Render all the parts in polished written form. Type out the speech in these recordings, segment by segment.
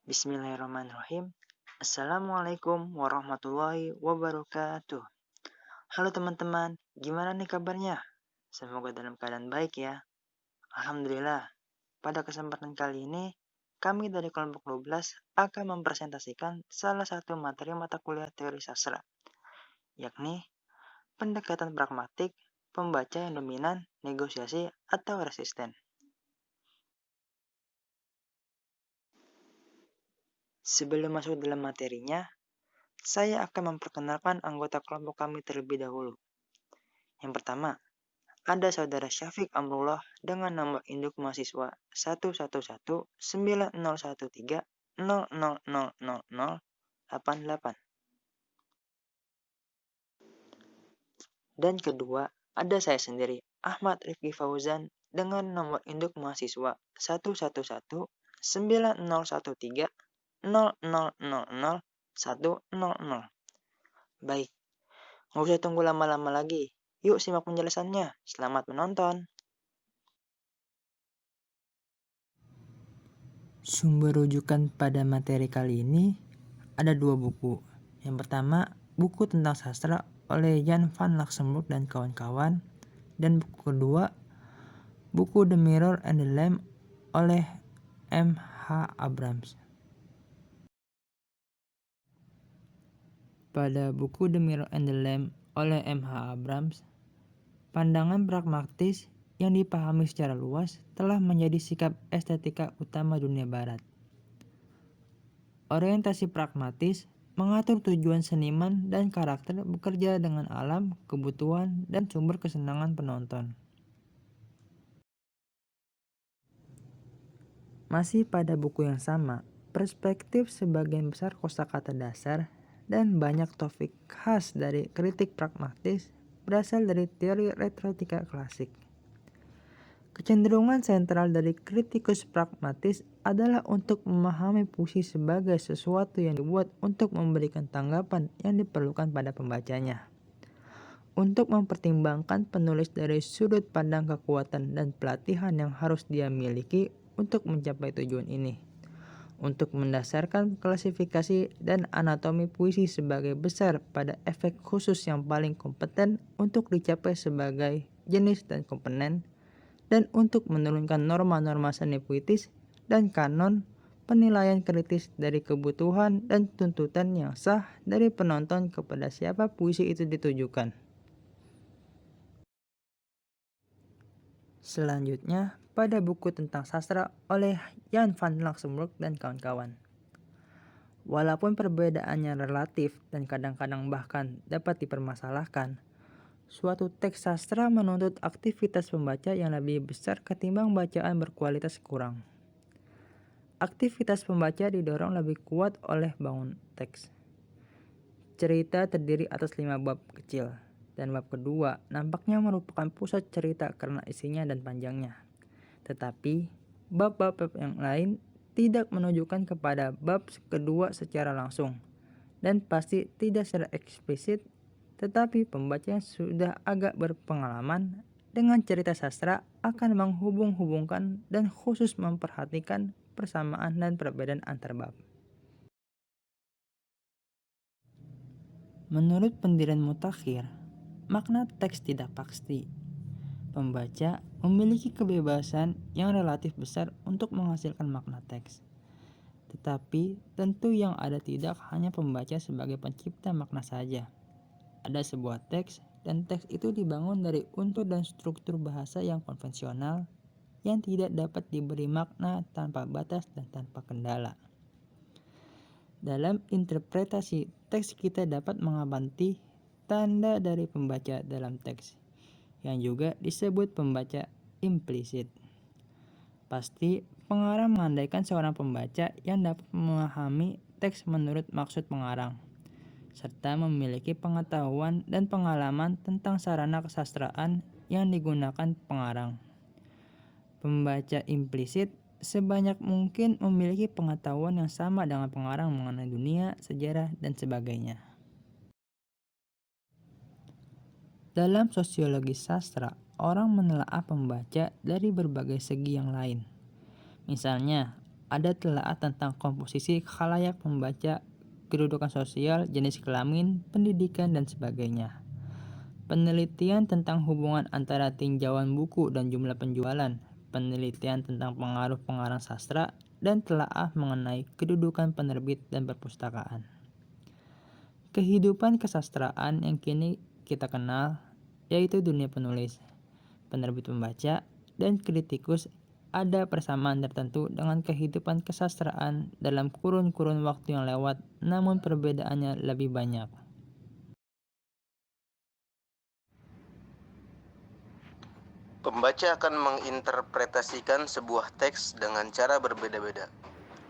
Bismillahirrahmanirrahim. Assalamualaikum warahmatullahi wabarakatuh. Halo teman-teman, gimana nih kabarnya? Semoga dalam keadaan baik ya. Alhamdulillah, pada kesempatan kali ini, kami dari kelompok 12 akan mempresentasikan salah satu materi mata kuliah teori sastra, yakni pendekatan pragmatik, pembaca yang dominan, negosiasi, atau resisten. Sebelum masuk dalam materinya, saya akan memperkenalkan anggota kelompok kami terlebih dahulu. Yang pertama, ada Saudara Syafiq Amrullah dengan nomor induk mahasiswa 1119013000088. Dan kedua, ada saya sendiri, Ahmad Rifki Fauzan dengan nomor induk mahasiswa 111911300000100. Baik, nggak usah tunggu lama-lama lagi. Yuk simak penjelasannya. Selamat menonton. Sumber rujukan pada materi kali ini ada dua buku. Yang pertama, buku tentang sastra oleh Jan van Luxemburg dan kawan-kawan. Dan buku kedua, buku The Mirror and the Lamp oleh M.H. Abrams. Pada buku The Mirror and the Lamp oleh M.H. Abrams, pandangan pragmatis yang dipahami secara luas telah menjadi sikap estetika utama dunia barat. Orientasi pragmatis mengatur tujuan seniman dan karakter bekerja dengan alam, kebutuhan, dan sumber kesenangan penonton. Masih pada buku yang sama, perspektif sebagian besar kosakata dasar dan banyak topik khas dari kritik pragmatis berasal dari teori retorika klasik. Kecenderungan sentral dari kritikus pragmatis adalah untuk memahami puisi sebagai sesuatu yang dibuat untuk memberikan tanggapan yang diperlukan pada pembacanya. Untuk mempertimbangkan penulis dari sudut pandang kekuatan dan pelatihan yang harus dia miliki untuk mencapai tujuan ini. Untuk mendasarkan klasifikasi dan anatomi puisi sebagai besar pada efek khusus yang paling kompeten untuk dicapai sebagai jenis dan komponen, dan untuk menurunkan norma-norma seni puitis dan kanon penilaian kritis dari kebutuhan dan tuntutan yang sah dari penonton kepada siapa puisi itu ditujukan. Selanjutnya, pada buku tentang sastra oleh Jan van Luxemburg dan kawan-kawan. Walaupun perbedaannya relatif dan kadang-kadang bahkan dapat dipermasalahkan, suatu teks sastra menuntut aktivitas pembaca yang lebih besar ketimbang bacaan berkualitas kurang. Aktivitas pembaca didorong lebih kuat oleh bangun teks. Cerita terdiri atas 5 bab kecil, dan bab kedua nampaknya merupakan pusat cerita karena isinya dan panjangnya. Tetapi, bab-bab yang lain tidak menunjukkan kepada bab kedua secara langsung, dan pasti tidak secara eksplisit, tetapi pembaca yang sudah agak berpengalaman dengan cerita sastra akan menghubung-hubungkan dan khusus memperhatikan persamaan dan perbedaan antar bab. Menurut pendirian Mutakhir, makna teks tidak pasti. Pembaca memiliki kebebasan yang relatif besar untuk menghasilkan makna teks. Tetapi tentu yang ada tidak hanya pembaca sebagai pencipta makna saja. Ada sebuah teks, dan teks itu dibangun dari unsur dan struktur bahasa yang konvensional yang tidak dapat diberi makna tanpa batas dan tanpa kendala. Dalam interpretasi teks kita dapat mengamati tanda dari pembaca dalam teks, yang juga disebut pembaca implisit. Pasti pengarang mengandaikan seorang pembaca yang dapat memahami teks menurut maksud pengarang, serta memiliki pengetahuan dan pengalaman tentang sarana kesastraan yang digunakan pengarang. Pembaca implisit sebanyak mungkin memiliki pengetahuan yang sama dengan pengarang mengenai dunia, sejarah, dan sebagainya. Dalam sosiologi sastra, orang menelaah pembaca dari berbagai segi yang lain. Misalnya, ada telaah tentang komposisi khalayak pembaca, kedudukan sosial, jenis kelamin, pendidikan, dan sebagainya. Penelitian tentang hubungan antara tinjauan buku dan jumlah penjualan, penelitian tentang pengaruh pengarang sastra, dan telaah mengenai kedudukan penerbit dan perpustakaan. Kehidupan kesastraan yang kini kita kenal, yaitu dunia penulis, penerbit pembaca, dan kritikus, ada persamaan tertentu dengan kehidupan kesastraan dalam kurun-kurun waktu yang lewat, namun perbedaannya lebih banyak. Pembaca akan menginterpretasikan sebuah teks dengan cara berbeda-beda,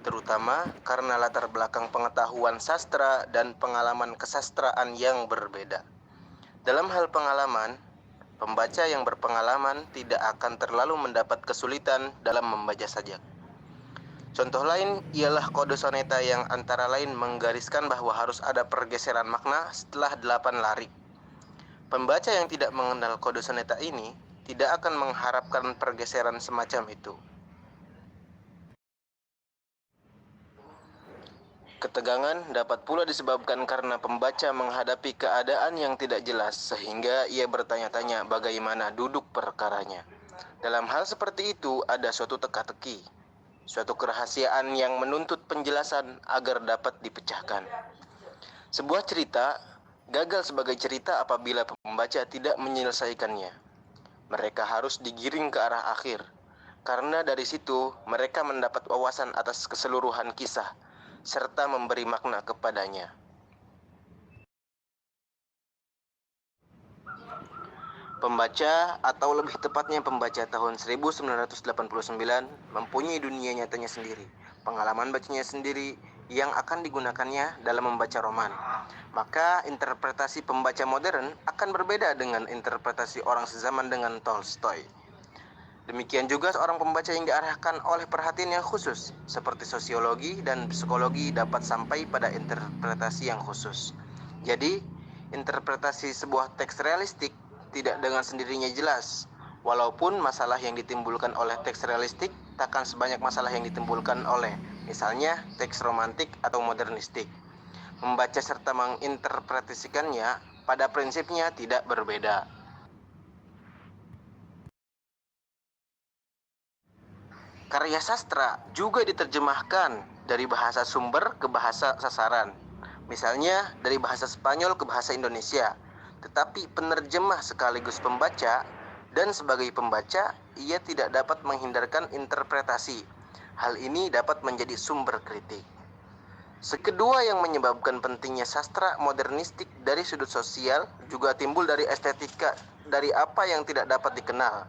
terutama karena latar belakang pengetahuan sastra dan pengalaman kesastraan yang berbeda. Dalam hal pengalaman, pembaca yang berpengalaman tidak akan terlalu mendapat kesulitan dalam membaca sajak. Contoh lain ialah kode soneta yang antara lain menggariskan bahwa harus ada pergeseran makna setelah 8 larik. Pembaca yang tidak mengenal kode soneta ini tidak akan mengharapkan pergeseran semacam itu. Ketegangan dapat pula disebabkan karena pembaca menghadapi keadaan yang tidak jelas sehingga ia bertanya-tanya bagaimana duduk perkaranya. Dalam hal seperti itu ada suatu teka-teki, suatu kerahasiaan yang menuntut penjelasan agar dapat dipecahkan. Sebuah cerita gagal sebagai cerita apabila pembaca tidak menyelesaikannya. Mereka harus digiring ke arah akhir, karena dari situ mereka mendapat wawasan atas keseluruhan kisah, serta memberi makna kepadanya. Pembaca, atau lebih tepatnya pembaca tahun 1989, mempunyai dunia nyatanya sendiri, pengalaman bacanya sendiri yang akan digunakannya dalam membaca roman. Maka interpretasi pembaca modern akan berbeda dengan interpretasi orang sezaman dengan Tolstoy. Demikian juga seorang pembaca yang diarahkan oleh perhatian yang khusus, seperti sosiologi dan psikologi dapat sampai pada interpretasi yang khusus. Jadi, interpretasi sebuah teks realistik tidak dengan sendirinya jelas, walaupun masalah yang ditimbulkan oleh teks realistik takkan sebanyak masalah yang ditimbulkan oleh, misalnya, teks romantik atau modernistik. Membaca serta menginterpretasikannya pada prinsipnya tidak berbeda. Karya sastra juga diterjemahkan dari bahasa sumber ke bahasa sasaran, misalnya dari bahasa Spanyol ke bahasa Indonesia. Tetapi penerjemah sekaligus pembaca, dan sebagai pembaca, ia tidak dapat menghindarkan interpretasi. Hal ini dapat menjadi sumber kritik. Sekedua yang menyebabkan pentingnya sastra modernistik dari sudut sosial juga timbul dari estetika, dari apa yang tidak dapat dikenal.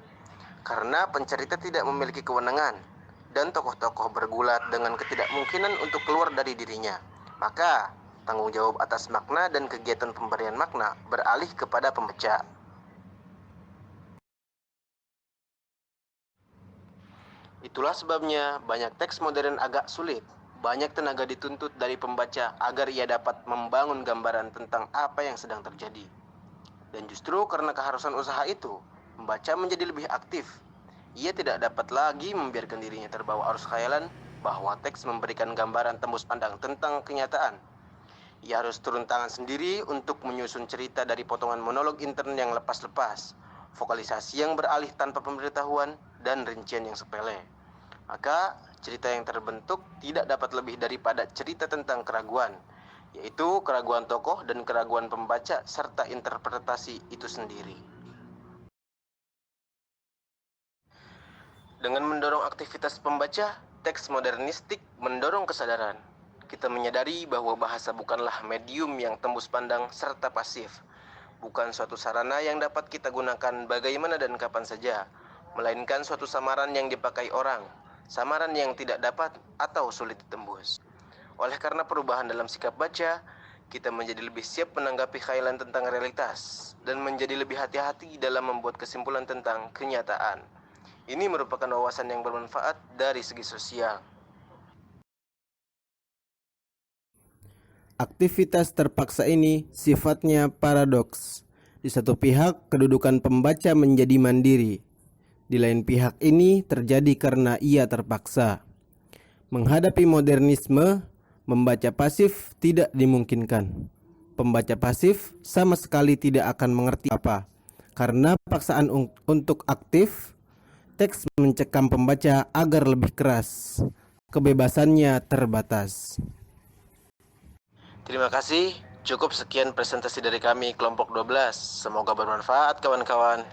Karena pencerita tidak memiliki kewenangan, dan tokoh-tokoh bergulat dengan ketidakmungkinan untuk keluar dari dirinya, maka tanggung jawab atas makna dan kegiatan pemberian makna beralih kepada pembaca. Itulah sebabnya banyak teks modern agak sulit. Banyak tenaga dituntut dari pembaca agar ia dapat membangun gambaran tentang apa yang sedang terjadi. Dan justru karena keharusan usaha itu, pembaca menjadi lebih aktif. Ia tidak dapat lagi membiarkan dirinya terbawa arus khayalan bahwa teks memberikan gambaran tembus pandang tentang kenyataan. Ia harus turun tangan sendiri untuk menyusun cerita dari potongan monolog intern yang lepas-lepas, vokalisasi yang beralih tanpa pemberitahuan, dan rincian yang sepele. Maka cerita yang terbentuk tidak dapat lebih daripada cerita tentang keraguan, yaitu keraguan tokoh dan keraguan pembaca serta interpretasi itu sendiri. Dengan mendorong aktivitas pembaca, teks modernistik mendorong kesadaran. Kita menyadari bahwa bahasa bukanlah medium yang tembus pandang serta pasif, bukan suatu sarana yang dapat kita gunakan bagaimana dan kapan saja, melainkan suatu samaran yang dipakai orang, samaran yang tidak dapat atau sulit ditembus. Oleh karena perubahan dalam sikap baca, kita menjadi lebih siap menanggapi khayalan tentang realitas, dan menjadi lebih hati-hati dalam membuat kesimpulan tentang kenyataan. Ini merupakan wawasan yang bermanfaat dari segi sosial. Aktivitas terpaksa ini sifatnya paradoks. Di satu pihak, kedudukan pembaca menjadi mandiri. Di lain pihak ini terjadi karena ia terpaksa. Menghadapi modernisme, membaca pasif tidak dimungkinkan. Pembaca pasif sama sekali tidak akan mengerti apa. Karena paksaan untuk aktif, teks mencekam pembaca agar lebih keras. Kebebasannya terbatas. Terima kasih. Cukup sekian presentasi dari kami kelompok 12. Semoga bermanfaat kawan-kawan.